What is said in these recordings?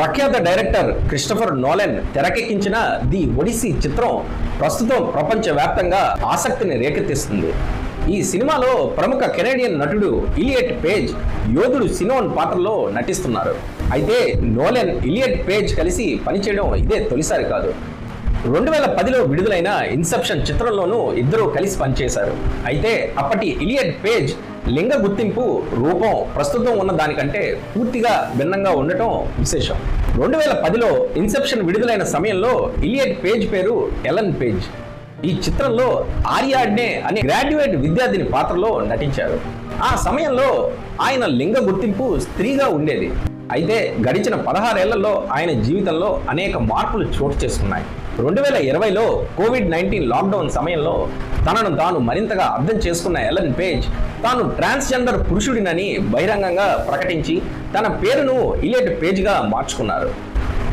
ప్రఖ్యాత director Christopher Nolen తెరకెక్కించిన the Odissi చిత్రం ప్రస్తుతం ప్రపంచవ్యాప్తంగా ఆసక్తిని రేకెత్తిస్తుంది. ఈ సినిమాలో ప్రముఖ కెనేడియన్ నటుడు ఇలియట్ పేజ్ యోధుడు సినోన్ పాత్రలో నటిస్తున్నారు. అయితే నోలెన్, ఇలియట్ పేజ్ కలిసి పనిచేయడం ఇదే తొలిసారి కాదు. 2010లో విడుదలైన ఇన్సెప్షన్ చిత్రంలోనూ ఇద్దరూ కలిసి పనిచేశారు. అయితే అప్పటి ఇలియట్ పేజ్ లింగ గుర్తింపు రూపం ప్రస్తుతం ఉన్న దానికంటే పూర్తిగా భిన్నంగా ఉండటం విశేషం. 2010లో ఇన్సెప్షన్ విడుదలైన సమయంలో ఇలియట్ పేజ్ పేరు ఎలన్ పేజ్. ఈ చిత్రంలో ఆర్యాడ్నే అనే గ్రాడ్యుయేట్ విద్యార్థిని పాత్రలో నటించారు. ఆ సమయంలో ఆయన లింగ గుర్తింపు స్త్రీగా ఉండేది. అయితే గడిచిన 16 ఏళ్లలో ఆయన జీవితంలో అనేక మార్పులు చోటు చేసుకున్నాయి. 2020లో కోవిడ్-19 లాక్డౌన్ సమయంలో తనను తాను మరింతగా అర్థం చేసుకున్న ఎలన్ పేజ్ తాను ట్రాన్స్జెండర్ పురుషుడినని బహిరంగంగా ప్రకటించి తన పేరును ఇలియట్ పేజ్గా మార్చుకున్నారు.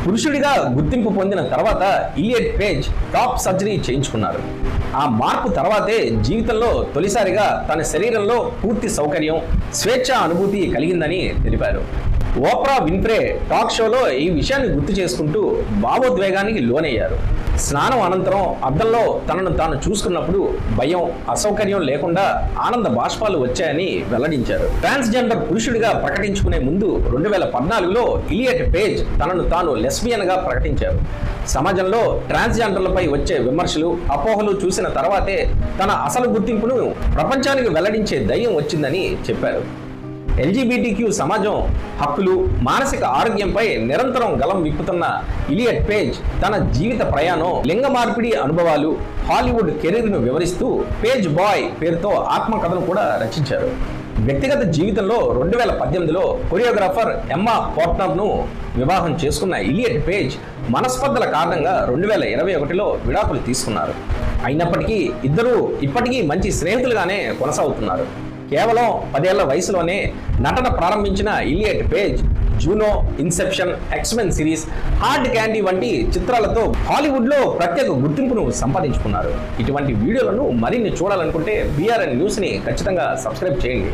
పురుషుడిగా గుర్తింపు పొందిన తర్వాత ఇలియట్ పేజ్ టాప్ సర్జరీ చేయించుకున్నారు. ఆ మార్పు తర్వాతే జీవితంలో తొలిసారిగా తన శరీరంలో పూర్తి సౌకర్యం, స్వేచ్ఛ అనుభూతి కలిగిందని తెలిపారు. ఓప్రా విన్ఫ్రే టాక్ షోలో ఈ విషయాన్ని గుర్తు చేసుకుంటూ భావోద్వేగానికి లోనయ్యారు. స్నానం అనంతరం అద్దంలో తనను తాను చూసుకున్నప్పుడు భయం, అసౌకర్యం లేకుండా ఆనంద బాష్పాలు వచ్చాయని వెల్లడించారు. ట్రాన్స్జెండర్ పురుషుడిగా ప్రకటించుకునే ముందు 2014లో ఇలియట్ పేజ్ తనను తాను లెస్బియన్గా ప్రకటించారు. సమాజంలో ట్రాన్స్జెండర్లపై వచ్చే విమర్శలు, అపోహలు చూసిన తర్వాతే తన అసలు గుర్తింపును ప్రపంచానికి వెల్లడించే ధైర్యం వచ్చిందని చెప్పారు. LGBTQ సమాజం హక్కులు, మానసిక ఆరోగ్యంపై నిరంతరం గలం విప్పుతున్న ఇలియట్ పేజ్ తన జీవిత ప్రయాణం, లింగ మార్పిడి అనుభవాలు, హాలీవుడ్ కెరీర్ను వివరిస్తూ పేజ్ బాయ్ పేరుతో ఆత్మకథను కూడా రచించారు. వ్యక్తిగత జీవితంలో 2018లో కొరియోగ్రాఫర్ ఎమ్మా పోర్ట్నర్ను వివాహం చేసుకున్న ఇలియట్ పేజ్ మనస్పర్ధల కారణంగా 2021లో విడాకులు తీసుకున్నారు. అయినప్పటికీ ఇద్దరూ ఇప్పటికీ మంచి స్నేహితులుగానే కొనసాగుతున్నారు. కేవలం 10 ఏళ్ల వయసులోనే నటన ప్రారంభించిన Elliot page Juno, Inception, X-Men series, hard candy వంటి చిత్రాలతో హాలీవుడ్లో ప్రత్యేక గుర్తింపును సంపాదించుకున్నారు. ఇటువంటి వీడియోలను మరిన్ని చూడాలనుకుంటే BRN న్యూస్ని ఖచ్చితంగా సబ్స్క్రైబ్ చేయండి.